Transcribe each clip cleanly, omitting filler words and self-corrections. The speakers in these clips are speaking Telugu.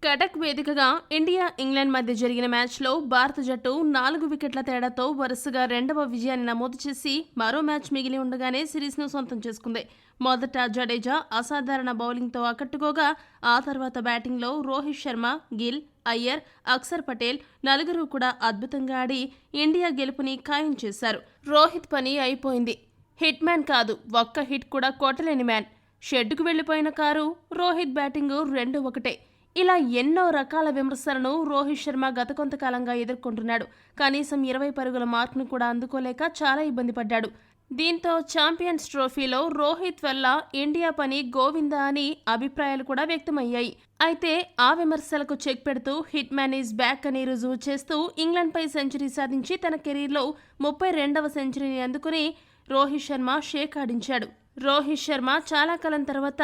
కటక్ వేదికగా ఇండియా ఇంగ్లాండ్ మధ్య జరిగిన మ్యాచ్లో భారత జట్టు 4 వికెట్ల తేడాతో వరుసగా రెండవ విజయాన్ని నమోదు చేసి మరో మ్యాచ్ మిగిలి ఉండగానే సిరీస్ను సొంతం చేసుకుంది. మొదట జడేజా అసాధారణ బౌలింగ్తో ఆకట్టుకోగా ఆ తర్వాత బ్యాటింగ్లో రోహిత్ శర్మ, గిల్, అయ్యర్, అక్షర్ పటేల్ నలుగురు కూడా అద్భుతంగా ఆడి ఇండియా గెలుపుని ఖాయం చేశారు. రోహిత్ పని అయిపోయింది. హిట్ మ్యాన్ కాదు, ఒక్క హిట్ కూడా కొట్టలేని మ్యాన్. షెడ్డుకు వెళ్లిపోయిన కారు రోహిత్ బ్యాటింగ్ 2-1. ఇలా ఎన్నో రకాల విమర్శలను రోహిత్ శర్మ గత కొంతకాలంగా ఎదుర్కొంటున్నాడు. కనీసం 20 పరుగుల మార్కును కూడా అందుకోలేక చాలా ఇబ్బంది పడ్డాడు. దీంతో ఛాంపియన్స్ ట్రోఫీలో రోహిత్ వల్ల ఇండియా పని గోవిందా అని అభిప్రాయాలు కూడా వ్యక్తమయ్యాయి. అయితే ఆ విమర్శలకు చెక్ పెడుతూ హిట్ మ్యాన్ ఈజ్ బ్యాక్ అని రుజువు చేస్తూ ఇంగ్లాండ్పై సెంచరీ సాధించి తన కెరీర్లో 32వ సెంచరీని అందుకుని రోహిత్ శర్మ షేక్ ఆడించాడు. రోహిత్ శర్మ చాలా కాలం తర్వాత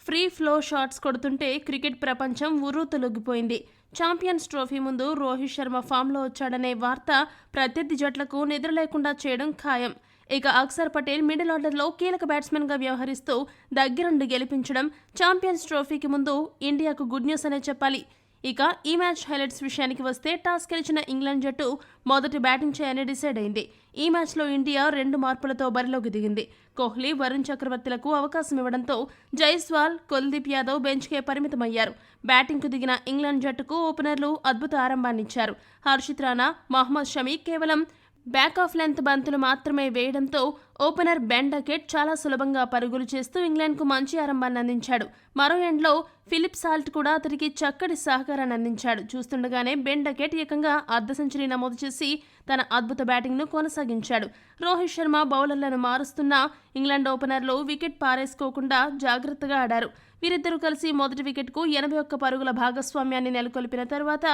ఫ్రీ ఫ్లో షాట్స్ కొడుతుంటే క్రికెట్ ప్రపంచం ఉర్రూతలొగ్గిపోయింది. ఛాంపియన్స్ ట్రోఫీ ముందు రోహిత్ శర్మ ఫామ్లో వచ్చాడనే వార్త ప్రత్యర్థి జట్లకు నిద్ర లేకుండా చేయడం ఖాయం. ఇక అక్షర్ పటేల్ మిడిల్ ఆర్డర్లో కీలక బ్యాట్స్మెన్గా వ్యవహరిస్తూ దగ్గరుండి గెలిపించడం ఛాంపియన్స్ ట్రోఫీకి ముందు ఇండియాకు గుడ్ న్యూస్ అనే చెప్పాలి. ఇక ఈ మ్యాచ్ హైలైట్స్ విషయానికి వస్తే టాస్ గెలిచిన ఇంగ్లాండ్ జట్టు మొదటి బ్యాటింగ్ చేయని డిసైడ్ అయింది. ఈ మ్యాచ్లో ఇండియా 2 మార్పులతో బరిలోకి దిగింది. కోహ్లీ, వరుణ్ చక్రవర్తిలకు అవకాశం ఇవ్వడంతో జైస్వాల్, కుల్దీప్ యాదవ్ బెంచ్కే పరిమితమయ్యారు. బ్యాటింగ్కు దిగిన ఇంగ్లాండ్ జట్టుకు ఓపెనర్లు అద్భుత ఆరంభాన్నిచ్చారు. హర్షిత్ రాణా, మహమ్మద్ షమి కేవలం బ్యాక్ ఆఫ్ లెంత్ బంతులు మాత్రమే వేయడంతో ఓపెనర్ బెన్ డకెట్ చాలా సులభంగా పరుగులు చేస్తూ ఇంగ్లాండ్కు మంచి ఆరంభాన్ని అందించాడు. మరో ఎండ్లో ఫిలిప్ సాల్ట్ కూడా అతడికి చక్కటి సహకారాన్ని అందించాడు. చూస్తుండగానే బెన్ డకెట్ ఏకంగా అర్ధ సెంచరీ నమోదు చేసి తన అద్భుత బ్యాటింగ్ను కొనసాగించాడు. రోహిత్ శర్మ బౌలర్లను మారుస్తున్న ఇంగ్లాండ్ ఓపెనర్లు వికెట్ పారేసుకోకుండా జాగ్రత్తగా ఆడారు. వీరిద్దరూ కలిసి మొదటి వికెట్కు 81 పరుగుల భాగస్వామ్యాన్ని నెలకొల్పిన తర్వాత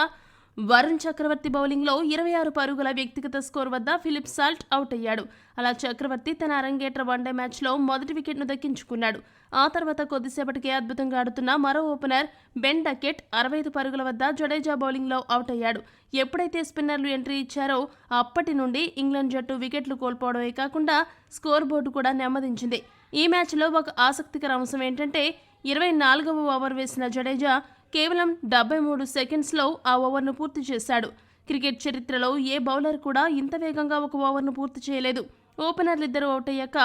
వరుణ్ చక్రవర్తి బౌలింగ్లో 26 పరుగుల వ్యక్తిగత స్కోర్ వద్ద ఫిలిప్ సాల్ట్ అవుట్ అయ్యాడు. అలా చక్రవర్తి తన అరంగేట్ర వన్డే మ్యాచ్లో మొదటి వికెట్ను దక్కించుకున్నాడు. ఆ తర్వాత కొద్దిసేపటికే అద్భుతంగా ఆడుతున్న మరో ఓపెనర్ బెన్ డకెట్ 65 పరుగుల వద్ద జడేజా బౌలింగ్లో అవుట్ అయ్యాడు. ఎప్పుడైతే స్పిన్నర్లు ఎంట్రీ ఇచ్చారో అప్పటి నుండి ఇంగ్లాండ్ జట్టు వికెట్లు కోల్పోవడమే కాకుండా స్కోర్ బోర్డు కూడా నెమ్మదించింది. ఈ మ్యాచ్లో ఒక ఆసక్తికర అంశం ఏంటంటే 24వ ఓవర్ వేసిన జడేజా కేవలం 73 సెకండ్స్లో ఆ ఓవర్ను పూర్తి చేశాడు. క్రికెట్ చరిత్రలో ఏ బౌలర్ కూడా ఇంత వేగంగా ఒక ఓవర్ను పూర్తి చేయలేదు. ఓపెనర్లిద్దరూ అవుట్ అయ్యాక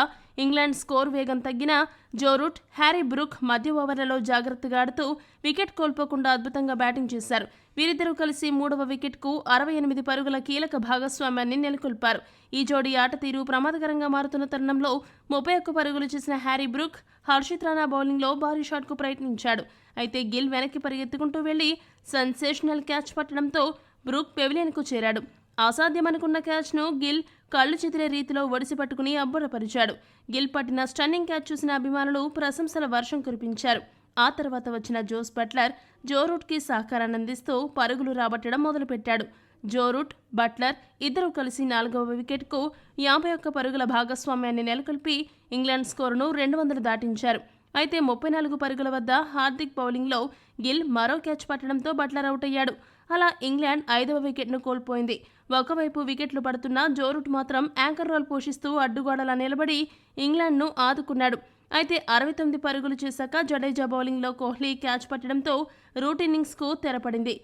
ఇంగ్లాండ్ స్కోర్ వేగం తగ్గిన జో రూట్, హ్యారీ బ్రూక్ మధ్య ఓవర్లలో జాగ్రత్తగా ఆడుతూ వికెట్ కోల్పోకుండా అద్భుతంగా బ్యాటింగ్ చేశారు. వీరిద్దరూ కలిసి 3వ వికెట్కు 68 పరుగుల కీలక భాగస్వామ్యాన్ని నెలకొల్పారు. ఈ జోడీ ఆట తీరు ప్రమాదకరంగా మారుతున్న తరుణంలో 31 పరుగులు చేసిన హ్యారీ బ్రూక్ హర్షిత్ రాణా బౌలింగ్లో భారీ షాట్కు ప్రయత్నించాడు. అయితే గిల్ వెనక్కి పరిగెత్తుకుంటూ వెళ్లి సెన్సేషనల్ క్యాచ్ పట్టడంతో బ్రూక్ పెవిలియన్కు చేరాడు. అసాధ్యమనుకున్న క్యాచ్ను గిల్ కళ్లు చెదిరే రీతిలో ఒడిసి పట్టుకుని అబ్బురపరిచాడు. గిల్ పట్టిన స్టన్నింగ్ క్యాచ్ చూసిన అభిమానులు ప్రశంసల వర్షం కురిపించారు. ఆ తర్వాత వచ్చిన జోస్ బట్లర్ జో రూట్కి సహకారాన్ని అందిస్తూ పరుగులు రాబట్టడం మొదలుపెట్టాడు. జో రూట్, బట్లర్ ఇద్దరూ కలిసి 4వ వికెట్కు 51 పరుగుల భాగస్వామ్యాన్ని నెలకొల్పి ఇంగ్లాండ్ స్కోరును 200 దాటించారు. అయితే 34 పరుగుల వద్ద హార్దిక్ బౌలింగ్లో గిల్ మరో క్యాచ్ పట్టడంతో బట్లర్ అవుట్ అయ్యాడు. అలా ఇంగ్లాండ్ 5వ వికెట్ను కోల్పోయింది. ఒకవైపు వికెట్లు పడుతున్న జో రూట్ మాత్రం యాంకర్ రోల్ పోషిస్తూ అడ్డుగోడలా నిలబడి ఇంగ్లాండ్ను ఆదుకున్నాడు. అయితే 69 పరుగులు చేశాక జడేజా బౌలింగ్లో కోహ్లీ క్యాచ్ పట్టడంతో రూట్ ఇన్నింగ్స్కు తెరపడింది.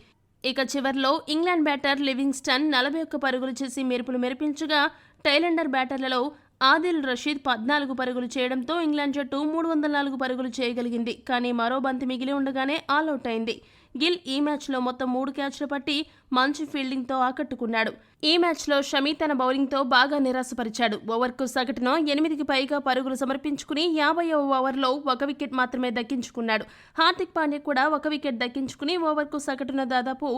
ఇక చివర్లో ఇంగ్లాండ్ బ్యాటర్ లివింగ్స్టన్ 41 పరుగులు చేసి మెరుపులు మెరిపించగా టైలెండర్ బ్యాటర్లలో ఆదిల్ రషీద్ 14 పరుగులు చేయడంతో ఇంగ్లాండ్ జట్టు 304 పరుగులు చేయగలిగింది. కానీ మరో బంతి మిగిలి ఉండగానే ఆల్అవుట్ అయింది. గిల్ ఈ మ్యాచ్లో మొత్తం 3 క్యాచ్లు పట్టి మంచి ఫీల్డింగ్తో ఆకట్టుకున్నాడు. ఈ మ్యాచ్లో షమి తన బౌలింగ్తో బాగా నిరాశపరిచాడు. ఓవర్కు సగటున 8కి పైగా పరుగులు సమర్పించుకుని 50వ ఓవర్లో 1 వికెట్ మాత్రమే దక్కించుకున్నాడు. హార్దిక్ పాండ్యా కూడా 1 వికెట్ దక్కించుకుని ఓవర్కు సగటున దాదాపు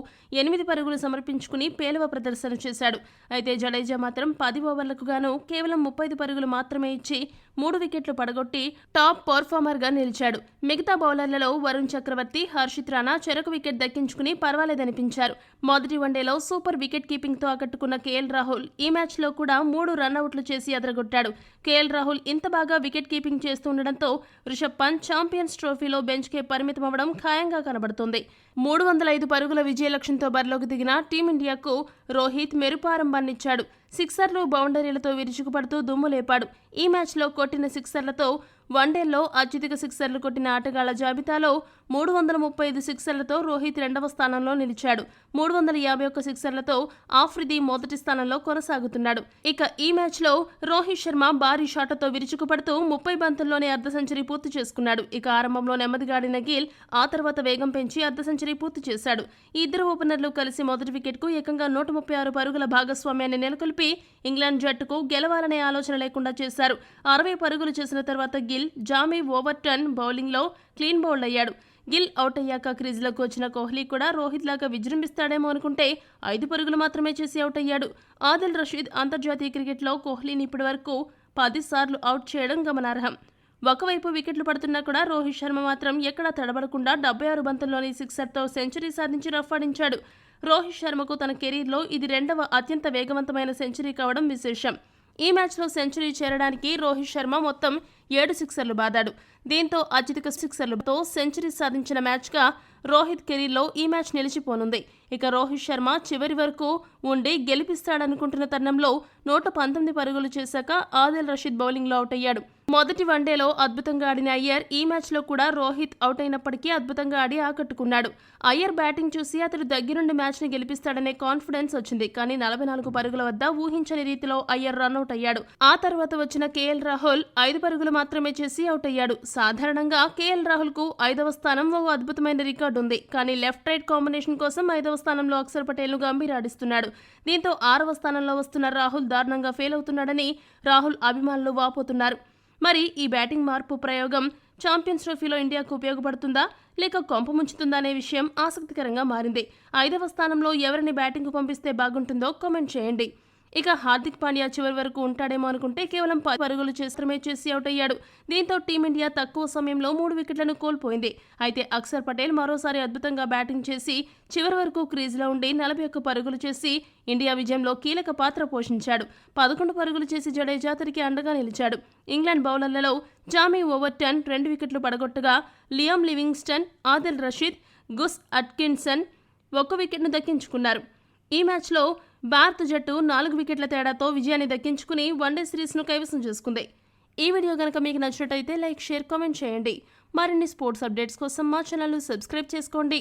8 పరుగులు సమర్పించుకుని పేలవ ప్రదర్శన చేశాడు. అయితే జడేజా మాత్రం 10 ఓవర్లకు గాను కేవలం 35 పరుగులు మాత్రమే ఇచ్చి 3 వికెట్లు పడగొట్టి టాప్ పర్ఫార్మర్గా నిలిచాడు. మిగతా బౌలర్లలో వరుణ్ చక్రవర్తి, హర్షిత్ రాణా చెరకు వికెట్ దక్కించుకుని పర్వాలేదనిపించారు. మొదటి వన్డేలో సూపర్ వికెట్ కీపింగ్తో ఆకట్టుకున్న కేఎల్ రాహుల్ ఈ మ్యాచ్లో కూడా 3 రన్అవుట్లు చేసి అదరగొట్టాడు. కేఎల్ రాహుల్ ఇంత బాగా వికెట్ కీపింగ్ చేస్తుండటంతో రిషబ్ పంత్ ఛాంపియన్స్ ట్రోఫీలో బెంచ్కే పరిమితమవ్వడం ఖాయంగా కనబడుతోంది. 305 పరుగుల విజయ లక్ష్యంతో బరిలోకి దిగిన టీమిండియాకు రోహిత్ మెరుపు ఆరంభాన్నిచ్చాడు. సిక్సర్లు, బౌండరీలతో విరుచుకుపడుతూ దుమ్ము లేపాడు. ఈ మ్యాచ్లో కొట్టిన సిక్సర్లతో వన్డేల్లో అత్యధిక సిక్సర్లు కొట్టిన ఆటగాళ్ల జాబితాలో 335 సిక్సర్లతో రోహిత్ రెండవ స్థానంలో నిలిచాడు. 351 సిక్సర్లతో ఆఫ్రిది మొదటి స్థానంలో కొనసాగుతున్నాడు. ఇక ఈ మ్యాచ్లో రోహిత్ శర్మ భారీ షాట్లతో విరుచుకుపడుతూ 30 బంతుల్లోనే అర్ధ సెంచరీ పూర్తి చేసుకున్నాడు. ఇక ఆరంభంలో నెమ్మదిగా ఆడిన గిల్ ఆ తర్వాత వేగం పెంచి అర్ధ సెంచరీ పూర్తి చేశాడు. ఈ ఇద్దరు ఓపెనర్లు కలిసి మొదటి వికెట్కు ఏకంగా 136 పరుగుల భాగస్వామ్యాన్ని నెలకొల్పి ఇంగ్లాండ్ జట్టుకు గెలవాలనే ఆలోచన లేకుండా చేశారు. 60 పరుగులు చేసిన తర్వాత గిల్ జామీ ఓవర్టన్ బౌలింగ్లో క్లీన్ బౌల్డ్ అయ్యాడు. గిల్ అవుట్ అయ్యాక క్రీజ్లోకి వచ్చిన కోహ్లీ కూడా రోహిత్ లాగా విజృంభిస్తాడేమో అనుకుంటే 5 పరుగులు మాత్రమే చేసి అవుట్ అయ్యాడు. ఆదిల్ రషీద్ అంతర్జాతీయ క్రికెట్లో కోహ్లీని ఇప్పటివరకు 10 సార్లు అవుట్ చేయడం గమనార్హం. ఒకవైపు వికెట్లు పడుతున్నా కూడా రోహిత్ శర్మ మాత్రం ఎక్కడా తడబడకుండా 76 బంతుల్లోని సిక్సర్తో సెంచరీ సాధించి రఫాడించాడు. రోహిత్ శర్మకు తన కెరీర్లో ఇది రెండవ అత్యంత వేగవంతమైన సెంచరీ కావడం విశేషం. ఈ మ్యాచ్లో సెంచరీ చేరడానికి రోహిత్ శర్మ మొత్తం 7 సిక్సర్లు బాదాడు. దీంతో అత్యధిక సిక్సర్లతో సెంచరీ సాధించిన మ్యాచ్గా రోహిత్ కెరీర్లో ఈ మ్యాచ్ నిలిచిపోనుంది. ఇక రోహిత్ శర్మ చివరి వరకు ఉండి గెలిపిస్తాడనుకుంటున్న తరుణంలో 119 పరుగులు చేశాక ఆదిల్ రషీద్ బౌలింగ్లో అవుట్ అయ్యాడు. మొదటి వన్డేలో అద్భుతంగా ఆడిన అయ్యర్ ఈ మ్యాచ్లో కూడా రోహిత్ అవుట్ అయినప్పటికీ అద్భుతంగా ఆడి ఆకట్టుకున్నాడు. అయ్యర్ బ్యాటింగ్ చూసి అతడు దగ్గరుండి మ్యాచ్ని గెలిపిస్తాడనే కాన్ఫిడెన్స్ వచ్చింది. కానీ 44 పరుగుల వద్ద ఊహించని రీతిలో అయ్యర్ రన్అట్ అయ్యాడు. ఆ తర్వాత వచ్చిన కేఎల్ రాహుల్ 5 పరుగులు మాత్రమే చేసి అవుట్ అయ్యాడు. సాధారణంగా కేఎల్ రాహుల్కు 5వ స్థానం ఓ అద్భుతమైన రికార్డు ఉంది. కానీ లెఫ్ట్ రైట్ కాంబినేషన్ కోసం 5వ స్థానంలో అక్షర్ పటేల్ను గంభీర్ ఆడిస్తున్నాడు. దీంతో 6వ స్థానంలో వస్తున్న రాహుల్ దారుణంగా ఫెయిల్ అవుతున్నాడని రాహుల్ అభిమానులు వాపోతున్నారు. మరి ఈ బ్యాటింగ్ మార్పు ప్రయోగం ఛాంపియన్స్ ట్రోఫీలో ఇండియాకు ఉపయోగపడుతుందా లేక కొంప ముంచుతుందా అనే విషయం ఆసక్తికరంగా మారింది. 5వ స్థానంలో ఎవరిని బ్యాటింగ్కు పంపిస్తే బాగుంటుందో కామెంట్ చేయండి. ఇక హార్దిక్ పాండ్యా చివరి వరకు ఉంటాడేమో అనుకుంటే కేవలం 10 పరుగులు చేసి అవుట్ అయ్యాడు. దీంతో టీమిండియా తక్కువ సమయంలో 3 వికెట్లను కోల్పోయింది. అయితే అక్షర్ పటేల్ మరోసారి అద్భుతంగా బ్యాటింగ్ చేసి చివరి వరకు క్రీజ్లో ఉండి 41 పరుగులు చేసి ఇండియా విజయంలో కీలక పాత్ర పోషించాడు. 11 పరుగులు చేసి జడేజా అతనికి అండగా నిలిచాడు. ఇంగ్లాండ్ బౌలర్లలో జామీ ఓవర్టన్ 2 వికెట్లు పడగొట్టగా Liam Livingstone, Adil Rashid, Gus Atkinson 1 వికెట్ను దక్కించుకున్నారు. ఈ మ్యాచ్లో భారత జట్టు 4 వికెట్ల తేడాతో విజయాన్ని దక్కించుకుని వన్డే సిరీస్ను కైవసం చేసుకుంది. ఈ వీడియో కనుక మీకు నచ్చినట్టయితే లైక్, షేర్, కామెంట్ చేయండి. మరిన్ని స్పోర్ట్స్ అప్డేట్స్ కోసం మా ఛానల్ను సబ్స్క్రైబ్ చేసుకోండి.